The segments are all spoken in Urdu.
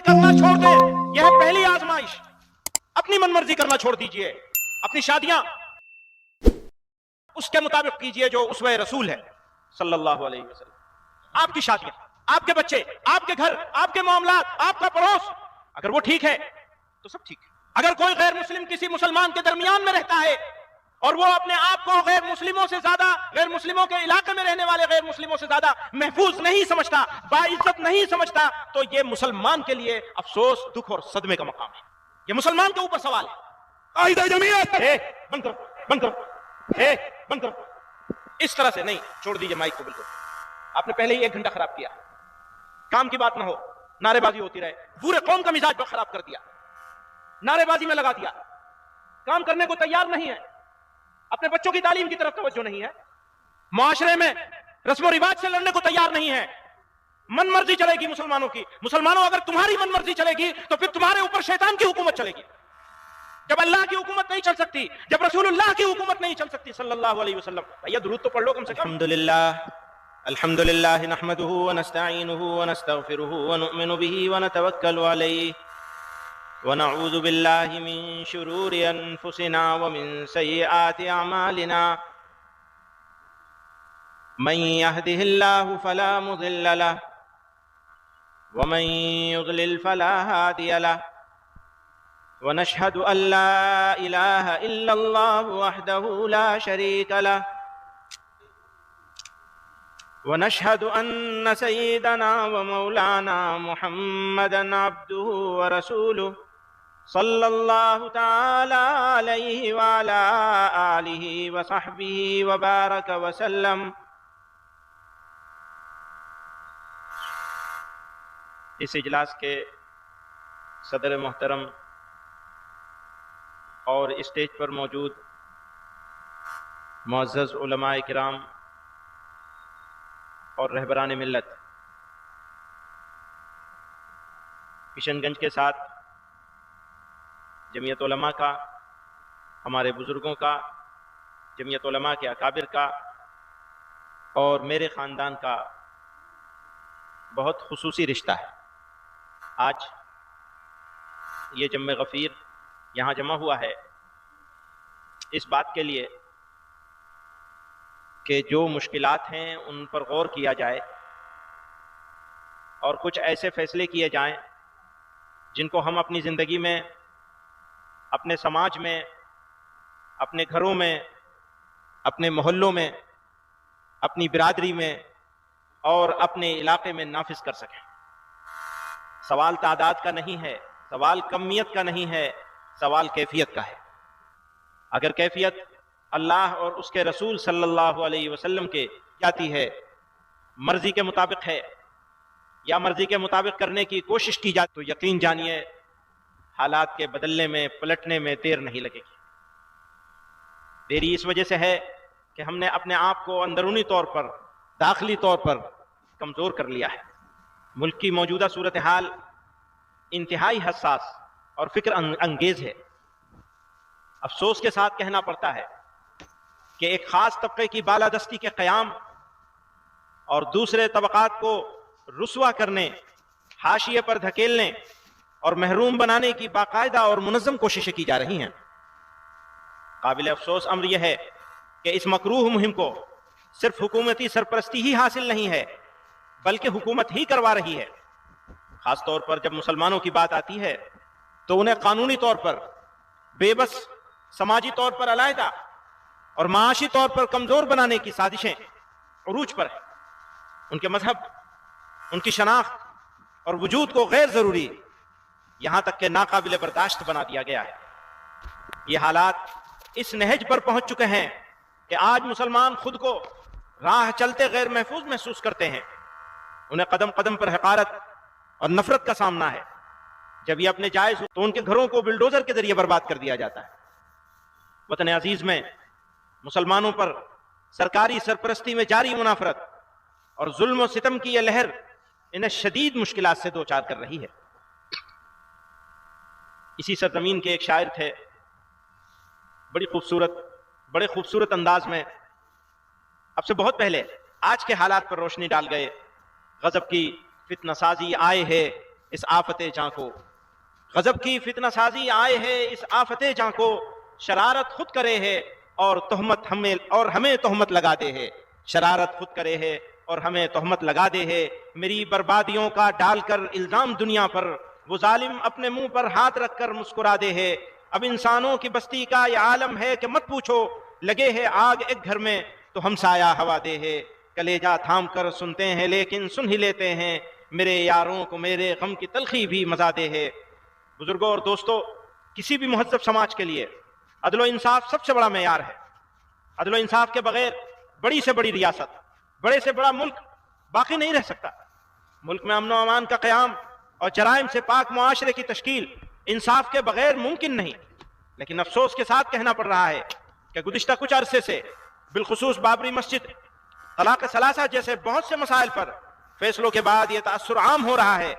کرنا چھوڑ دیں، یہ ہے پہلی آزمائش۔ اپنی من مرضی کرنا چھوڑ دیجئے، اپنی شادیاں اس کے مطابق کیجئے جو اسوہ رسول ہے صلی اللہ علیہ وسلم۔ آپ کی شادیاں، آپ کے بچے، آپ کے گھر، آپ کے معاملات، آپ کا پڑوس، اگر وہ ٹھیک ہے تو سب ٹھیک ہے۔ اگر کوئی غیر مسلم کسی مسلمان کے درمیان میں رہتا ہے اور وہ اپنے آپ کو غیر مسلموں سے زیادہ، غیر مسلموں کے علاقے میں رہنے والے غیر مسلموں سے زیادہ محفوظ نہیں سمجھتا، باعزت نہیں سمجھتا، تو یہ مسلمان کے لیے افسوس، دکھ اور صدمے کا مقام ہے۔ یہ مسلمان کے اوپر سوال ہے۔ قاعدہ جمعیت بند کرو، بند کرو، بند کرو۔ اس طرح سے نہیں، چھوڑ دیجئے مائک کو بالکل۔ آپ نے پہلے ہی 1 گھنٹہ خراب کیا، کام کی بات نہ ہو، نعرے بازی ہوتی رہے، پورے قوم کا مزاج خراب کر دیا، نعرے بازی میں لگا دیا، کام کرنے کو تیار نہیں ہے، اپنے بچوں کی تعلیم کی طرف توجہ نہیں ہے، معاشرے میں رسم و رواج سے لڑنے کو تیار نہیں ہے، من مرضی چلے گی مسلمانوں کی۔ مسلمانوں اگر تمہاری من مرضی چلے گی تو پھر تمہارے اوپر شیطان کی حکومت چلے گی۔ جب اللہ کی حکومت نہیں چل سکتی، جب رسول اللہ کی حکومت نہیں چل سکتی صلی اللہ علیہ وسلم، بھیا درود تو پڑھ لو کم سے کم۔ الحمدللہ نحمده ونستعینه ونستغفره ونؤمن به ونتوکل علیہ ونعوذ باللہ من شرور انفسنا ومن سیئات اعمالنا من يهده الله فلا مضل له ومن يضلل فلا هادي له ونشهد أن لا إله إلا الله وحده لا شريك له ونشهد أن سيدنا ومولانا محمدا عبده ورسوله صلى الله تعالى عليه وعلى آله وصحبه وبارك وسلم۔ اس اجلاس کے صدر محترم اور اسٹیج پر موجود معزز علماء کرام اور رہبران ملت، کشن گنج کے ساتھ جمعیت علماء کا، ہمارے بزرگوں کا، جمعیت علماء کے اکابر کا اور میرے خاندان کا بہت خصوصی رشتہ ہے۔ آج یہ جمع غفیر یہاں جمع ہوا ہے اس بات کے لیے کہ جو مشکلات ہیں ان پر غور کیا جائے اور کچھ ایسے فیصلے کیے جائیں جن کو ہم اپنی زندگی میں، اپنے سماج میں، اپنے گھروں میں، اپنے محلوں میں، اپنی برادری میں اور اپنے علاقے میں نافذ کر سکیں۔ سوال تعداد کا نہیں ہے، سوال کمیت کا نہیں ہے، سوال کیفیت کا ہے۔ اگر کیفیت اللہ اور اس کے رسول صلی اللہ علیہ وسلم کے جاتی ہے، مرضی کے مطابق ہے یا مرضی کے مطابق کرنے کی کوشش کی جائے، تو یقین جانیے حالات کے بدلنے میں، پلٹنے میں دیر نہیں لگے گی۔ دیری اس وجہ سے ہے کہ ہم نے اپنے آپ کو اندرونی طور پر، داخلی طور پر کمزور کر لیا ہے۔ ملک کی موجودہ صورتحال انتہائی حساس اور فکر انگیز ہے۔ افسوس کے ساتھ کہنا پڑتا ہے کہ ایک خاص طبقے کی بالادستی کے قیام اور دوسرے طبقات کو رسوا کرنے، حاشیے پر دھکیلنے اور محروم بنانے کی باقاعدہ اور منظم کوششیں کی جا رہی ہیں۔ قابل افسوس امر یہ ہے کہ اس مکروہ مہم کو صرف حکومتی سرپرستی ہی حاصل نہیں ہے بلکہ حکومت ہی کروا رہی ہے۔ خاص طور پر جب مسلمانوں کی بات آتی ہے تو انہیں قانونی طور پر بے بس، سماجی طور پر علیحدہ اور معاشی طور پر کمزور بنانے کی سازشیں عروج پر ہیں۔ ان کے مذہب، ان کی شناخت اور وجود کو غیر ضروری، یہاں تک کہ ناقابل برداشت بنا دیا گیا ہے۔ یہ حالات اس نہج پر پہنچ چکے ہیں کہ آج مسلمان خود کو راہ چلتے غیر محفوظ محسوس کرتے ہیں۔ انہیں قدم قدم پر حقارت اور نفرت کا سامنا ہے۔ جب یہ اپنے جائز ہو تو ان کے گھروں کو بلڈوزر کے ذریعے برباد کر دیا جاتا ہے۔ وطن عزیز میں مسلمانوں پر سرکاری سرپرستی میں جاری منافرت اور ظلم و ستم کی یہ لہر انہیں شدید مشکلات سے دوچار کر رہی ہے۔ اسی سرزمین کے ایک شاعر تھے، بڑے خوبصورت انداز میں اب سے بہت پہلے آج کے حالات پر روشنی ڈال گئے۔ غضب کی فتنہ سازی آئے ہے، اس آفت جاں کو، غضب کی فتنہ سازی آئے ہے اس آفت جاں کو، شرارت خود کرے ہے اور ہمیں تہمت لگا دے ہے، شرارت خود کرے ہے اور ہمیں تہمت لگا دے ہے، میری بربادیوں کا ڈال کر الزام دنیا پر، وہ ظالم اپنے منہ پر ہاتھ رکھ کر مسکرا دے ہے، اب انسانوں کی بستی کا یہ عالم ہے کہ مت پوچھو، لگے ہے آگ ایک گھر میں تو ہم سایہ ہوا دے ہے، کلیجہ تھام کر سنتے ہیں لیکن سن ہی لیتے ہیں، میرے یاروں کو میرے غم کی تلخی بھی مزہ دے ہے۔ بزرگوں اور دوستو، کسی بھی مہذب سماج کے لیے عدل و انصاف سب سے بڑا معیار ہے۔ عدل و انصاف کے بغیر بڑی سے بڑی ریاست، بڑے سے بڑا ملک باقی نہیں رہ سکتا۔ ملک میں امن و امان کا قیام اور جرائم سے پاک معاشرے کی تشکیل انصاف کے بغیر ممکن نہیں۔ لیکن افسوس کے ساتھ کہنا پڑ رہا ہے کہ گزشتہ کچھ عرصے سے بالخصوص بابری مسجد، طلاق ثلاثہ جیسے بہت سے مسائل پر فیصلوں کے بعد یہ تاثر عام ہو رہا ہے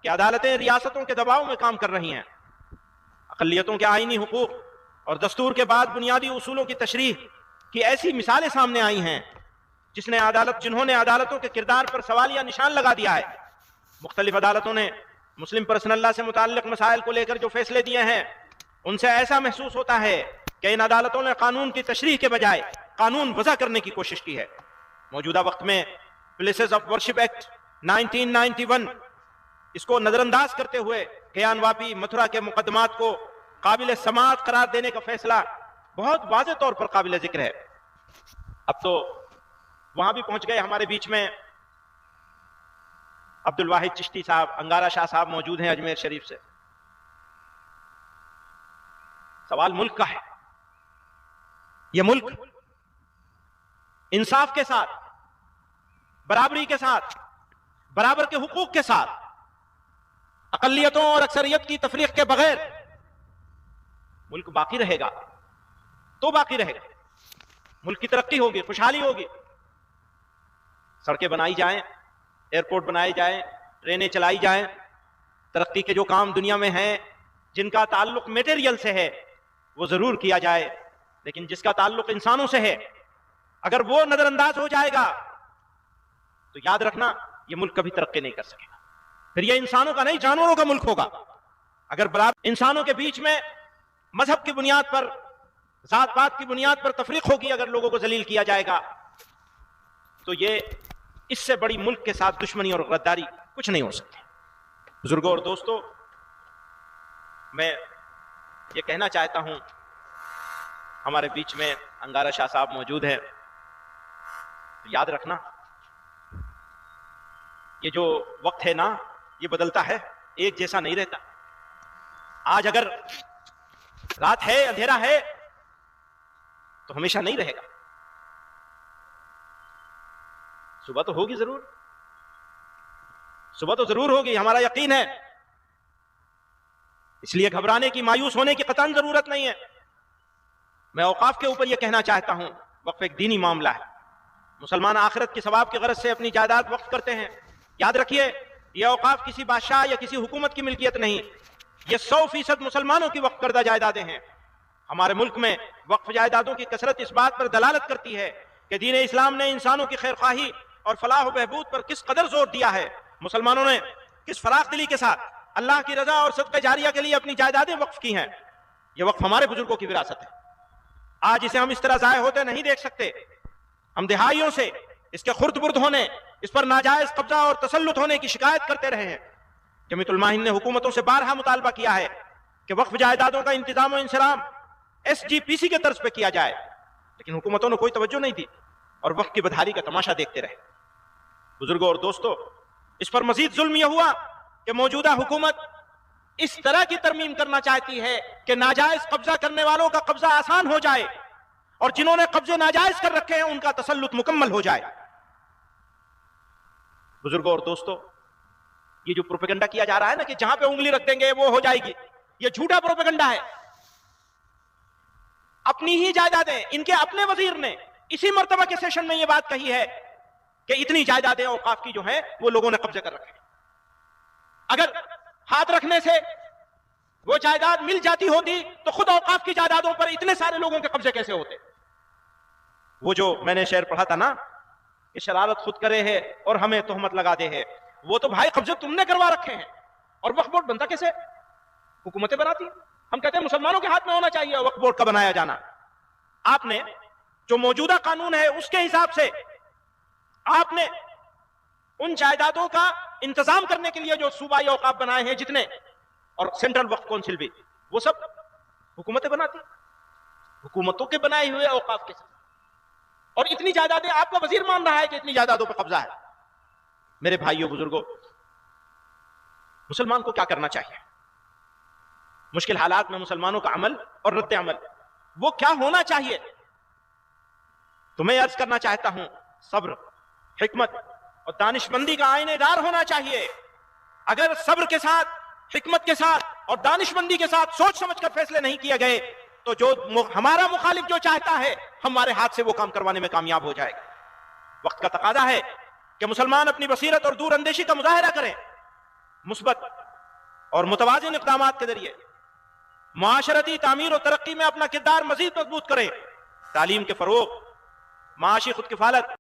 کہ عدالتیں ریاستوں کے دباؤ میں کام کر رہی ہیں۔ اقلیتوں کے آئینی حقوق اور دستور کے بعد بنیادی اصولوں کی تشریح کی ایسی مثالیں سامنے آئی ہیں جنہوں نے عدالتوں کے کردار پر سوالیہ نشان لگا دیا ہے۔ مختلف عدالتوں نے مسلم پرسنل لا سے متعلق مسائل کو لے کر جو فیصلے دیے ہیں، ان سے ایسا محسوس ہوتا ہے کہ ان عدالتوں نے قانون کی تشریح کے بجائے قانون وضع کرنے کی کوشش کی ہے۔ موجودہ وقت میں پلیسز آف ورشپ ایکٹ 1991 اس کو نظر انداز کرتے ہوئے گیان واپی متھرا کے مقدمات کو قابل سماعت قرار دینے کا فیصلہ بہت واضح طور پر قابل ذکر ہے۔ اب تو وہاں بھی پہنچ گئے، ہمارے بیچ میں عبد الواحد چشتی صاحب، انگارہ شاہ صاحب موجود ہیں اجمیر شریف سے۔ سوال ملک کا ہے۔ یہ ملک انصاف کے ساتھ، برابری کے ساتھ، برابر کے حقوق کے ساتھ، اقلیتوں اور اکثریت کی تفریق کے بغیر ملک باقی رہے گا تو باقی رہے گا۔ ملک کی ترقی ہوگی، خوشحالی ہوگی، سڑکیں بنائی جائیں، ایئرپورٹ بنائے جائیں، ٹرینیں چلائی جائیں، ترقی کے جو کام دنیا میں ہیں جن کا تعلق میٹیریل سے ہے وہ ضرور کیا جائے، لیکن جس کا تعلق انسانوں سے ہے اگر وہ نظر انداز ہو جائے گا تو یاد رکھنا یہ ملک کبھی ترقی نہیں کر سکے گا۔ پھر یہ انسانوں کا نہیں، جانوروں کا ملک ہوگا۔ اگر برابر انسانوں کے بیچ میں مذہب کی بنیاد پر، ذات پات کی بنیاد پر تفریق ہوگی، اگر لوگوں کو ذلیل کیا جائے گا تو یہ اس سے بڑی ملک کے ساتھ دشمنی اور غداری کچھ نہیں ہو سکتی۔ بزرگوں اور دوستو، میں یہ کہنا چاہتا ہوں، ہمارے بیچ میں انگارہ شاہ صاحب موجود ہیں، یاد رکھنا یہ جو وقت ہے نا یہ بدلتا ہے، ایک جیسا نہیں رہتا۔ آج اگر رات ہے، اندھیرا ہے تو ہمیشہ نہیں رہے گا، صبح تو ہوگی ضرور، صبح تو ضرور ہوگی، ہمارا یقین ہے۔ اس لیے گھبرانے کی، مایوس ہونے کی قطعاً ضرورت نہیں ہے۔ میں اوقاف کے اوپر یہ کہنا چاہتا ہوں، وقف ایک دینی معاملہ ہے، مسلمان آخرت کی ثواب کی غرض سے اپنی جائیداد وقف کرتے ہیں۔ یاد رکھیے، یہ اوقاف کسی بادشاہ یا کسی حکومت کی ملکیت نہیں، یہ 100% مسلمانوں کی وقف کردہ جائیدادیں ہیں۔ ہمارے ملک میں وقف جائیدادوں کی کثرت اس بات پر دلالت کرتی ہے کہ دین اسلام نے انسانوں کی خیر خواہی اور فلاح و بہبود پر کس قدر زور دیا ہے، مسلمانوں نے کس فراخ دلی کے ساتھ اللہ کی رضا اور صدقہ جاریہ کے لیے اپنی جائیدادیں وقف کی ہیں۔ یہ وقف ہمارے بزرگوں کی وراثت ہے، آج اسے ہم اس طرح ضائع ہوتے نہیں دیکھ سکتے۔ ہم دہائیوں سے اس کے خرد برد ہونے، اس پر ناجائز قبضہ اور تسلط ہونے کی شکایت کرتے رہے ہیں۔ جمیعت علماء ہند نے حکومتوں سے بارہا مطالبہ کیا ہے کہ وقف جائیدادوں کا انتظام و انصرام SGPC کے طرز پہ کیا جائے، لیکن حکومتوں نے کوئی توجہ نہیں دی اور وقف کی بدحالی کا تماشا دیکھتے رہے۔ بزرگوں اور دوستو، اس پر مزید ظلم یہ ہوا کہ موجودہ حکومت اس طرح کی ترمیم کرنا چاہتی ہے کہ ناجائز قبضہ کرنے والوں کا قبضہ آسان ہو جائے اور جنہوں نے قبضے ناجائز کر رکھے ہیں ان کا تسلط مکمل ہو جائے۔ بزرگوں اور دوستو، یہ جو پروپیگنڈا کیا جا رہا ہے نا کہ جہاں پہ انگلی رکھ دیں گے وہ ہو جائے گی، یہ جھوٹا پروپیگنڈا ہے۔ اپنی ہی جائیدادیں، ان کے اپنے وزیر نے اسی مرتبہ کے سیشن میں یہ بات کہی ہے کہ اتنی جائیدادیں اوقاف کی جو ہیں وہ لوگوں نے قبضے کر رکھے۔ اگر ہاتھ رکھنے سے وہ جائیداد مل جاتی ہوتی تو خود اوقاف کی جائیدادوں پر اتنے سارے لوگوں کے قبضے کیسے ہوتے؟ وہ جو میں نے شعر پڑھا تھا نا کہ شرارت خود کرے ہے اور ہمیں تہمت لگا دے ہے، وہ تو بھائی قبضے تم نے کروا رکھے ہیں، اور وقف بورڈ بنتا کیسے؟ حکومتیں بناتی ہیں. ہم کہتے ہیں مسلمانوں کے ہاتھ میں ہونا چاہیے وقف بورڈ کا بنایا جانا. آپ نے جو موجودہ قانون ہے اس کے حساب سے آپ نے ان جائیدادوں کا انتظام کرنے کے لیے جو صوبائی اوقاف بنائے ہیں جتنے، اور سینٹرل وقف کونسل بھی، وہ سب حکومتیں بناتی ہیں. حکومتوں کے بنائے ہوئے اوقاف کے ساتھ، اور اتنی جائیدادیں آپ کا وزیر مان رہا ہے کہ اتنی جائیدادوں پہ قبضہ ہے. میرے بھائیوں بزرگوں، مسلمان کو کیا کرنا چاہیے؟ مشکل حالات میں مسلمانوں کا عمل اور رد عمل وہ کیا ہونا چاہیے؟ تو میں عرض کرنا چاہتا ہوں، صبر، حکمت اور دانش مندی کا آئینہ دار ہونا چاہیے. اگر صبر کے ساتھ، حکمت کے ساتھ اور دانش مندی کے ساتھ سوچ سمجھ کر فیصلے نہیں کیے گئے تو جو ہمارا مخالف جو چاہتا ہے ہمارے ہاتھ سے وہ کام کروانے میں کامیاب ہو جائے گا. وقت کا تقاضا ہے کہ مسلمان اپنی بصیرت اور دور اندیشی کا مظاہرہ کریں، مثبت اور متوازن اقدامات کے ذریعے معاشرتی تعمیر و ترقی میں اپنا کردار مزید مضبوط کریں. تعلیم کے فروغ، معاشی خود کفالت